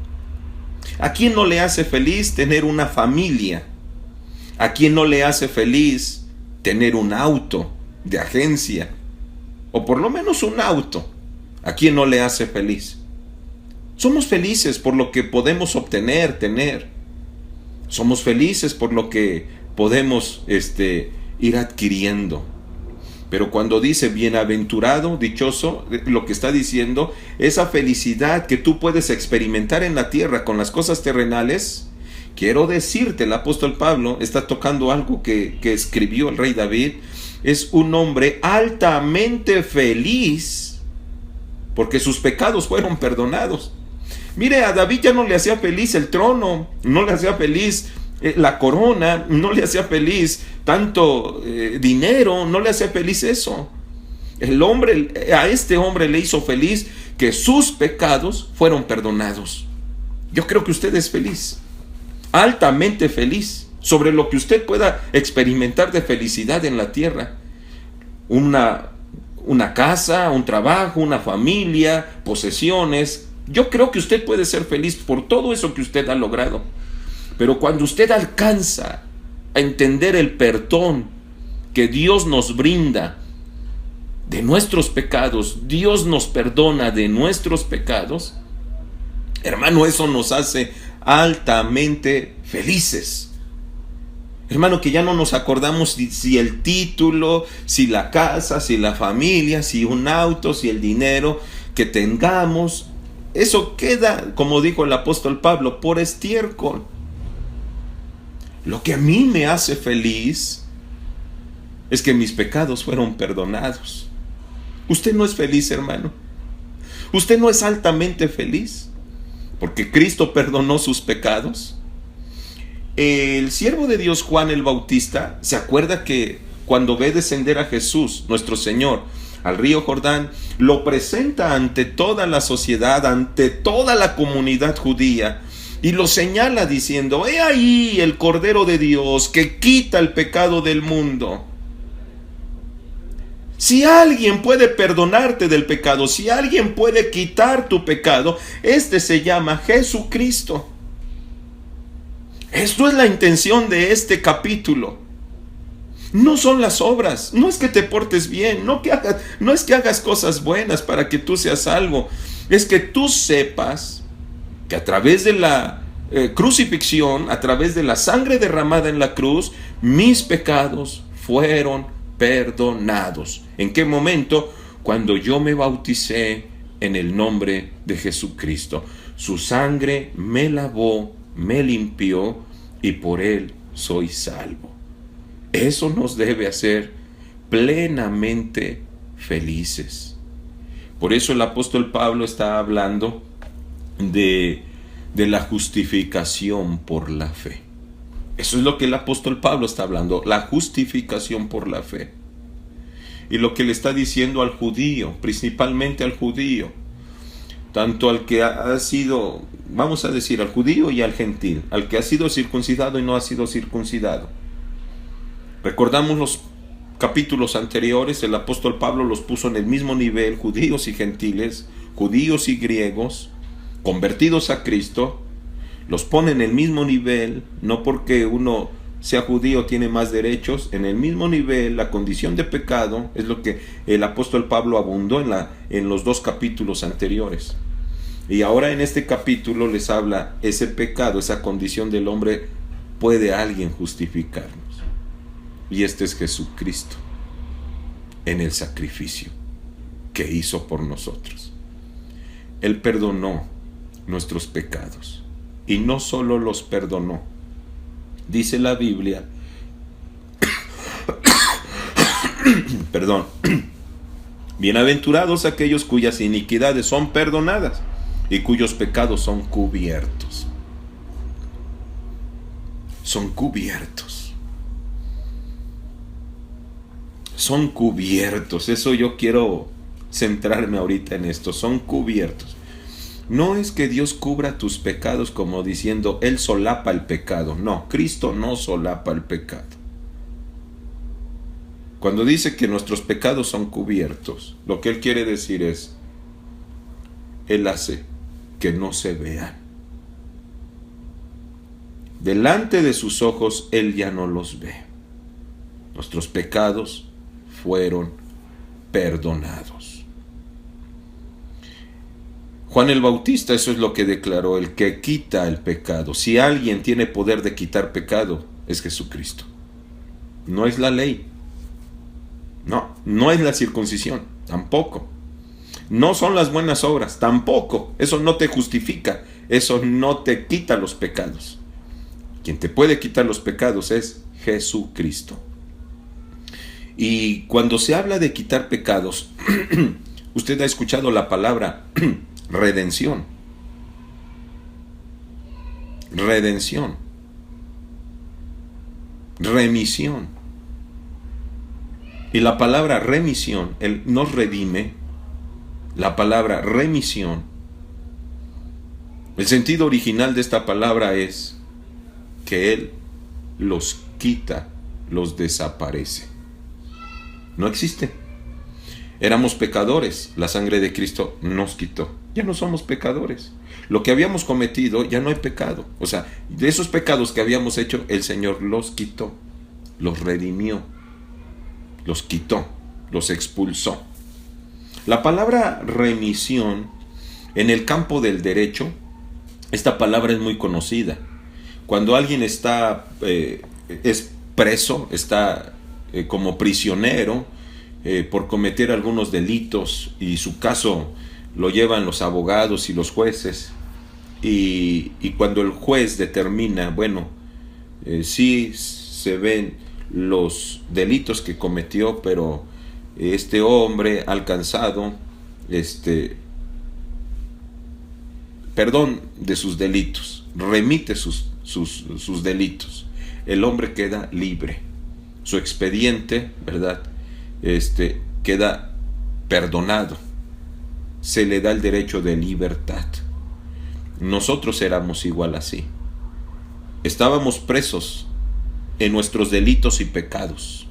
¿A quién no le hace feliz tener una familia? ¿A quién no le hace feliz tener un auto de agencia? O por lo menos un auto. ¿A quién no le hace feliz? Somos felices por lo que podemos obtener, tener. Somos felices por lo que podemos ir adquiriendo. Pero cuando dice bienaventurado, dichoso, lo que está diciendo, esa felicidad que tú puedes experimentar en la tierra con las cosas terrenales. Quiero decirte, el apóstol Pablo está tocando algo que escribió el rey David. Es un hombre altamente feliz porque sus pecados fueron perdonados. Mire, a David ya no le hacía feliz el trono, no le hacía feliz la corona, no le hacía feliz tanto dinero, no le hacía feliz eso. A este hombre le hizo feliz que sus pecados fueron perdonados. Yo creo que usted es feliz, altamente feliz, sobre lo que usted pueda experimentar de felicidad en la tierra. Una casa, un trabajo, una familia, posesiones. Yo creo que usted puede ser feliz por todo eso que usted ha logrado. Pero cuando usted alcanza a entender el perdón que Dios nos brinda de nuestros pecados, Dios nos perdona de nuestros pecados, hermano, eso nos hace altamente felices. Hermano, que ya no nos acordamos si el título, si la casa, si la familia, si un auto, si el dinero que tengamos. Eso queda, como dijo el apóstol Pablo, por estiércol. Lo que a mí me hace feliz es que mis pecados fueron perdonados. Usted no es feliz, hermano. Usted no es altamente feliz porque Cristo perdonó sus pecados. El siervo de Dios Juan el Bautista se acuerda que cuando ve descender a Jesús, nuestro Señor, al río Jordán, lo presenta ante toda la sociedad, ante toda la comunidad judía, y lo señala diciendo: he ahí el Cordero de Dios que quita el pecado del mundo. Si alguien puede perdonarte del pecado, si alguien puede quitar tu pecado, este se llama Jesucristo. Esto es la intención de este capítulo. No son las obras, no es que te portes bien, no es que hagas cosas buenas para que tú seas salvo. Es que tú sepas que a través de la crucifixión, a través de la sangre derramada en la cruz, mis pecados fueron perdonados. ¿En qué momento? Cuando yo me bauticé en el nombre de Jesucristo. Su sangre me lavó, me limpió y por él soy salvo. Eso nos debe hacer plenamente felices. Por eso el apóstol Pablo está hablando de la justificación por la fe. Eso es lo que el apóstol Pablo está hablando, la justificación por la fe. Y lo que le está diciendo al judío, principalmente al judío: tanto al que ha sido, vamos a decir, al judío y al gentil, al que ha sido circuncidado y no ha sido circuncidado. Recordamos los capítulos anteriores, el apóstol Pablo los puso en el mismo nivel, judíos y gentiles, judíos y griegos, convertidos a Cristo, los pone en el mismo nivel, no porque uno sea judío tiene más derechos, en el mismo nivel. La condición de pecado es lo que el apóstol Pablo abundó en los 2 capítulos anteriores. Y ahora en este capítulo les habla ese pecado, esa condición del hombre, ¿puede alguien justificarnos? Y este es Jesucristo en el sacrificio que hizo por nosotros. Él perdonó nuestros pecados y no solo los perdonó. Dice la Biblia, perdón, bienaventurados aquellos cuyas iniquidades son perdonadas y cuyos pecados son cubiertos. Son cubiertos. Son cubiertos. Eso yo quiero centrarme ahorita en esto. Son cubiertos. No es que Dios cubra tus pecados como diciendo, Él solapa el pecado. No, Cristo no solapa el pecado. Cuando dice que nuestros pecados son cubiertos, lo que Él quiere decir es, Él hace que no se vean. Delante de sus ojos, Él ya no los ve. Nuestros pecados fueron perdonados. Juan el Bautista, eso es lo que declaró, el que quita el pecado. Si alguien tiene poder de quitar pecado, es Jesucristo. No es la ley. No es la circuncisión, tampoco. No son las buenas obras, tampoco. Eso no te justifica, eso no te quita los pecados. Quien te puede quitar los pecados es Jesucristo. Y cuando se habla de quitar pecados, usted ha escuchado la palabra redención. Redención. Remisión. Y la palabra remisión, Él nos redime. La palabra remisión, el sentido original de esta palabra es que Él los quita, los desaparece. No existe. Éramos pecadores, la sangre de Cristo nos quitó. Ya no somos pecadores. Lo que habíamos cometido, ya no hay pecado. O sea, de esos pecados que habíamos hecho, el Señor los quitó, los redimió, los quitó, los expulsó. La palabra remisión, en el campo del derecho, esta palabra es muy conocida. Cuando alguien está, es preso, está como prisionero por cometer algunos delitos y su caso lo llevan los abogados y los jueces y cuando el juez determina, bueno, sí se ven los delitos que cometió, pero este hombre ha alcanzado perdón de sus delitos, remite sus delitos, el hombre queda libre, su expediente, ¿verdad? Queda perdonado, se le da el derecho de libertad. Nosotros éramos igual así, estábamos presos en nuestros delitos y pecados,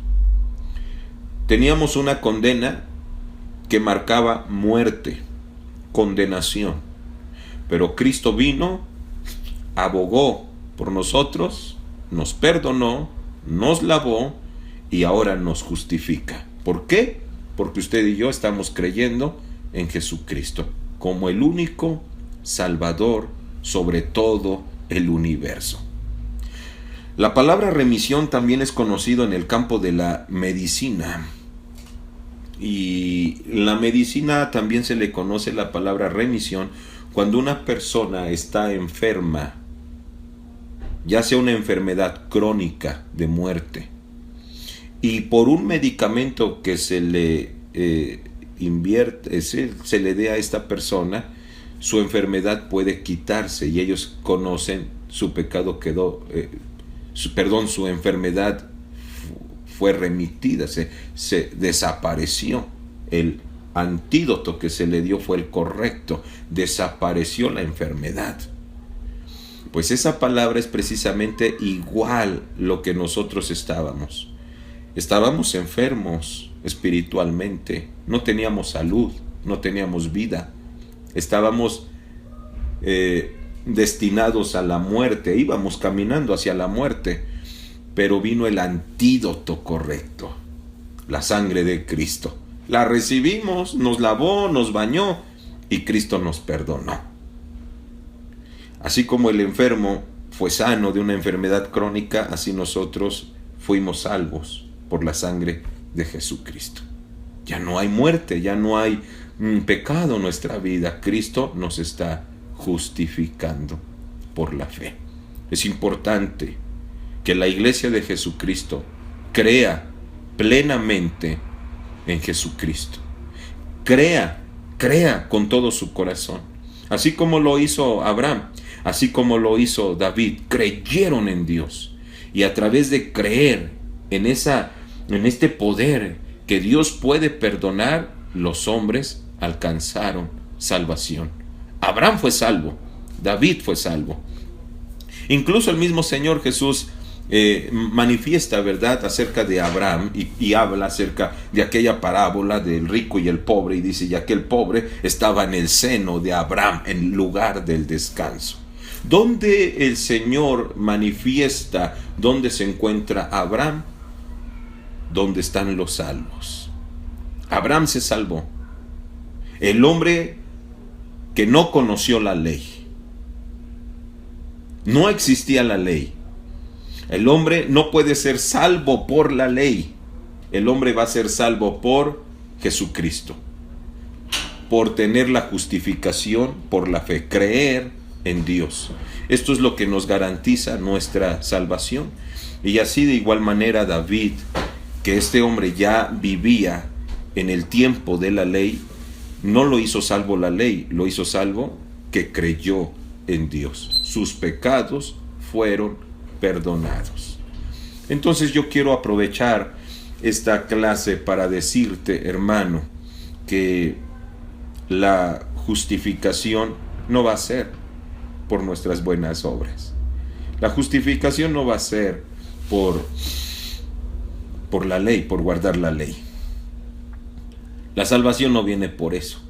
teníamos una condena que marcaba muerte, condenación, pero Cristo vino, abogó por nosotros, nos perdonó, nos lavó y ahora nos justifica. ¿Por qué? Porque usted y yo estamos creyendo en Jesucristo como el único Salvador sobre todo el universo. La palabra remisión también es conocido en el campo de la medicina. Y la medicina también se le conoce la palabra remisión cuando una persona está enferma, ya sea una enfermedad crónica de muerte, y por un medicamento que se le se le dé a esta persona, su enfermedad puede quitarse y ellos conocen su pecado quedó, su enfermedad fue remitida, se desapareció el antídoto que se le dio fue el correcto. Desapareció la enfermedad. Pues esa palabra es precisamente igual lo que nosotros estábamos. Estábamos enfermos espiritualmente, no teníamos salud, no teníamos vida, estábamos destinados a la muerte, íbamos caminando hacia la muerte, pero vino el antídoto correcto, la sangre de Cristo. La recibimos, nos lavó, nos bañó y Cristo nos perdonó. Así como el enfermo fue sano de una enfermedad crónica, así nosotros fuimos salvos por la sangre de Jesucristo. Ya no hay muerte, ya no hay pecado en nuestra vida. Cristo nos está justificando por la fe. Es importante que la iglesia de Jesucristo crea plenamente en Jesucristo. Crea con todo su corazón. Así como lo hizo Abraham, así como lo hizo David, creyeron en Dios. Y a través de creer en este poder que Dios puede perdonar, los hombres alcanzaron salvación. Abraham fue salvo, David fue salvo. Incluso el mismo Señor Jesús manifiesta, ¿verdad?, acerca de Abraham y habla acerca de aquella parábola del rico y el pobre, y dice, y aquel pobre estaba en el seno de Abraham, en lugar del descanso. ¿Dónde el Señor manifiesta dónde se encuentra Abraham? Donde están los salvos. Abraham se salvó. El hombre que no conoció la ley. No existía la ley. El hombre no puede ser salvo por la ley. El hombre va a ser salvo por Jesucristo. Por tener la justificación por la fe. Creer en Dios. Esto es lo que nos garantiza nuestra salvación. Y así de igual manera David, que este hombre ya vivía en el tiempo de la ley, no lo hizo salvo la ley, lo hizo salvo que creyó en Dios. Sus pecados fueron perdonados. Entonces yo quiero aprovechar esta clase para decirte, hermano, que la justificación no va a ser por nuestras buenas obras. La justificación no va a ser por la ley, por guardar la ley. La salvación no viene por eso.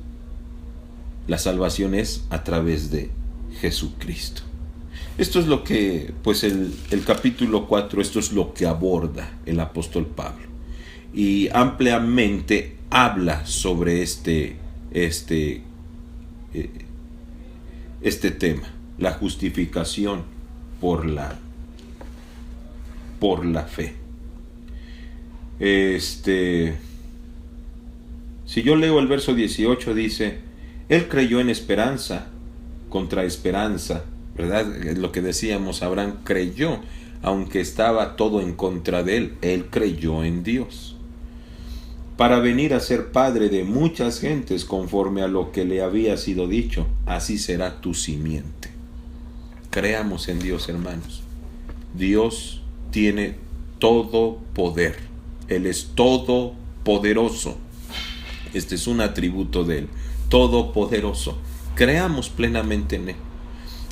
La salvación es a través de Jesucristo. Esto es lo que, pues el capítulo 4, esto es lo que aborda el apóstol Pablo. Y ampliamente habla sobre este tema, la justificación por la fe. Si yo leo el verso 18, dice, él creyó en esperanza contra esperanza, ¿verdad? Es lo que decíamos, Abraham creyó, aunque estaba todo en contra de él creyó en Dios, para venir a ser padre de muchas gentes, conforme a lo que le había sido dicho, así será tu simiente. Creamos en Dios, hermanos. Dios tiene todo poder. Él es todopoderoso. Este es un atributo de Él, todopoderoso. Creamos plenamente en Él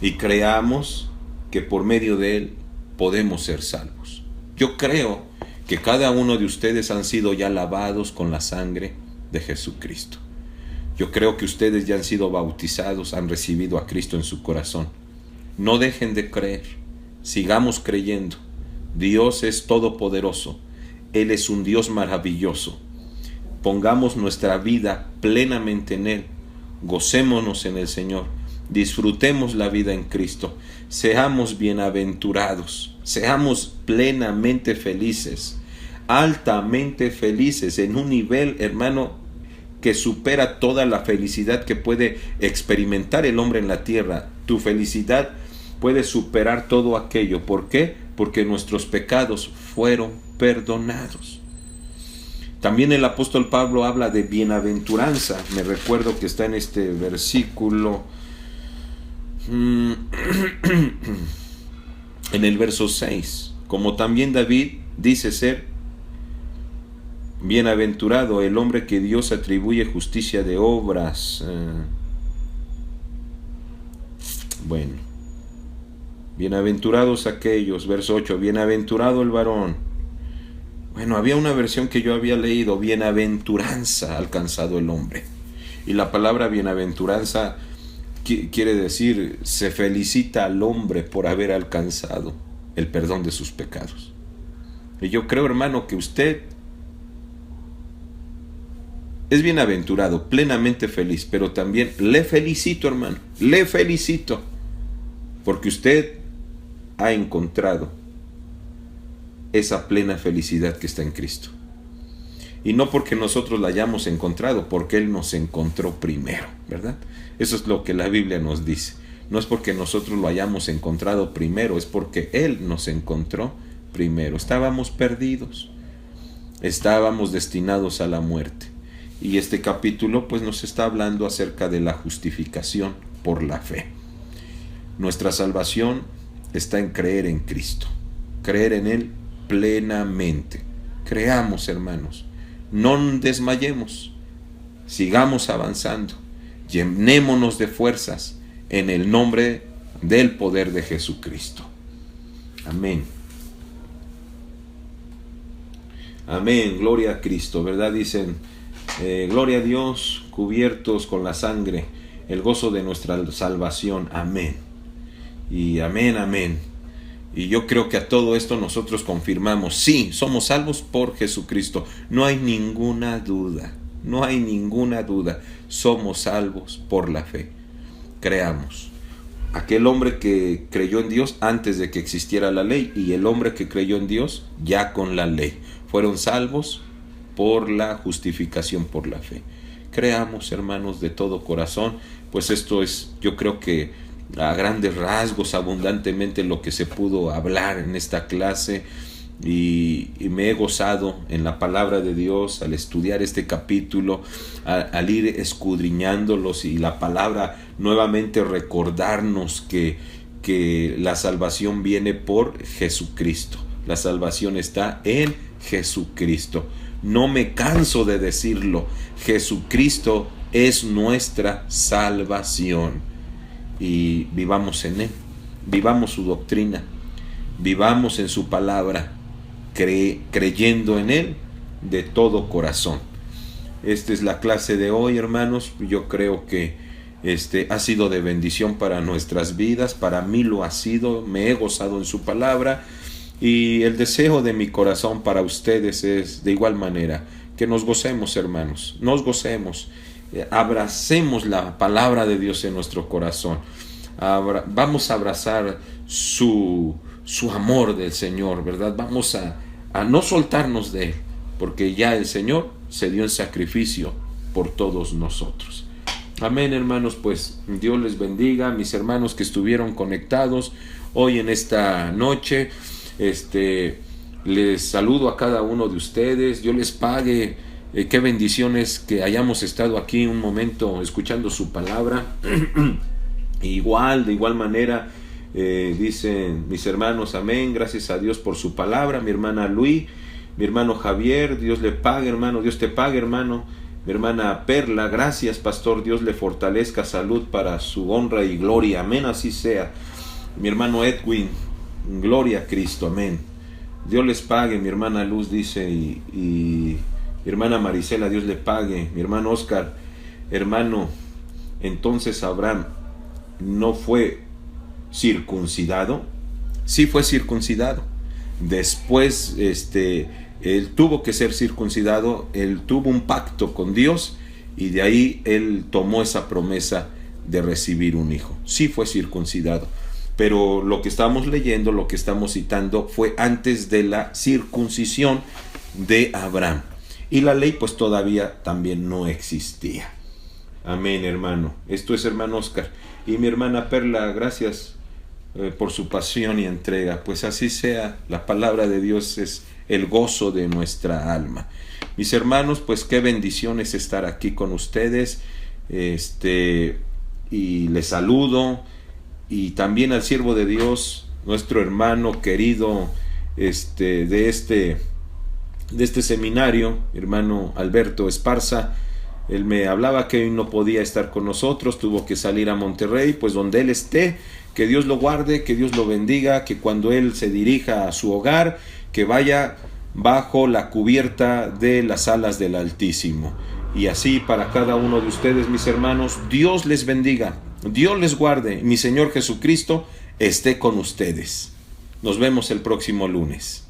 y creamos que por medio de Él podemos ser salvos. Yo creo que cada uno de ustedes han sido ya lavados con la sangre de Jesucristo. Yo creo que ustedes ya han sido bautizados, han recibido a Cristo en su corazón. No dejen de creer, sigamos creyendo. Dios es todopoderoso, Él es un Dios maravilloso. Pongamos nuestra vida plenamente en Él, gocémonos en el Señor, disfrutemos la vida en Cristo, seamos bienaventurados, seamos plenamente felices, altamente felices, en un nivel, hermano, que supera toda la felicidad que puede experimentar el hombre en la tierra. Tu felicidad puede superar todo aquello. ¿Por qué? Porque nuestros pecados fueron perdonados. También el apóstol Pablo habla de bienaventuranza. Me recuerdo que está en este versículo, en el verso 6. Como también David dice ser Bienaventurado el hombre que Dios atribuye justicia de obras. Bueno, bienaventurados aquellos, verso 8, bienaventurado el varón. Bueno, había una versión que yo había leído, bienaventuranza ha alcanzado el hombre. Y la palabra bienaventuranza quiere decir, se felicita al hombre por haber alcanzado el perdón de sus pecados. Y yo creo, hermano, que usted es bienaventurado, plenamente feliz, pero también le felicito, hermano, le felicito, porque usted ha encontrado esa plena felicidad que está en Cristo. Y no porque nosotros la hayamos encontrado, porque Él nos encontró primero, ¿verdad? Eso es lo que la Biblia nos dice. No es porque nosotros lo hayamos encontrado primero, es porque Él nos encontró primero. Estábamos perdidos, estábamos destinados a la muerte. Y este capítulo pues nos está hablando acerca de la justificación por la fe. Nuestra salvación está en creer en Cristo, creer en Él plenamente. Creamos, hermanos, no desmayemos, sigamos avanzando, llenémonos de fuerzas en el nombre del poder de Jesucristo. Amén. Amén, gloria a Cristo, ¿verdad? Dicen, gloria a Dios, cubiertos con la sangre, el gozo de nuestra salvación. Amén. Y amén, amén. Y yo creo que a todo esto nosotros confirmamos, sí, somos salvos por Jesucristo. No hay ninguna duda, no hay ninguna duda. Somos salvos por la fe. Creamos. Aquel hombre que creyó en Dios antes de que existiera la ley y el hombre que creyó en Dios ya con la ley. Fueron salvos por la justificación por la fe. Creamos, hermanos, de todo corazón, pues esto es, yo creo que a grandes rasgos, abundantemente lo que se pudo hablar en esta clase, y me he gozado en la palabra de Dios al estudiar este capítulo, al ir escudriñándolos, y la palabra nuevamente recordarnos que la salvación viene por Jesucristo. La salvación está en Jesucristo. No me canso de decirlo, Jesucristo es nuestra salvación. Y vivamos en Él, vivamos su doctrina, vivamos en su palabra, creyendo en Él de todo corazón. Esta es la clase de hoy, hermanos. Yo creo que ha sido de bendición para nuestras vidas. Para mí lo ha sido. Me he gozado en su palabra. Y el deseo de mi corazón para ustedes es de igual manera, que nos gocemos, hermanos, nos gocemos, abracemos la palabra de Dios en nuestro corazón. Vamos a abrazar su amor del Señor, ¿verdad? Vamos a no soltarnos de Él, porque ya el Señor se dio en sacrificio por todos nosotros. Amén, hermanos. Pues Dios les bendiga, mis hermanos que estuvieron conectados hoy en esta noche. Les saludo a cada uno de ustedes. Dios les pague. Qué bendiciones que hayamos estado aquí un momento escuchando su palabra. De igual manera, dicen mis hermanos, amén, gracias a Dios por su palabra. Mi hermana Luis, mi hermano Javier, Dios le pague, hermano, Dios te pague, hermano. Mi hermana Perla, gracias, pastor, Dios le fortalezca, salud para su honra y gloria, amén, así sea. Mi hermano Edwin, gloria a Cristo, amén. Dios les pague, mi hermana Luz dice, y mi hermana Marisela, Dios le pague. Mi hermano Oscar, hermano, entonces Abraham no fue circuncidado. Sí fue circuncidado. Después él tuvo que ser circuncidado, él tuvo un pacto con Dios y de ahí él tomó esa promesa de recibir un hijo. Sí fue circuncidado. Pero lo que estamos leyendo, lo que estamos citando, fue antes de la circuncisión de Abraham. Y la ley pues todavía también no existía. Amén, hermano. Esto es hermano Oscar. Y mi hermana Perla, gracias por su pasión y entrega. Pues así sea, la palabra de Dios es el gozo de nuestra alma. Mis hermanos, pues qué bendición es estar aquí con ustedes. Y les saludo. Y también al siervo de Dios, nuestro hermano querido de este de este seminario, hermano Alberto Esparza. Él me hablaba que hoy no podía estar con nosotros, tuvo que salir a Monterrey, pues donde él esté, que Dios lo guarde, que Dios lo bendiga, que cuando él se dirija a su hogar, que vaya bajo la cubierta de las alas del Altísimo. Y así para cada uno de ustedes, mis hermanos, Dios les bendiga, Dios les guarde, mi Señor Jesucristo esté con ustedes. Nos vemos el próximo lunes.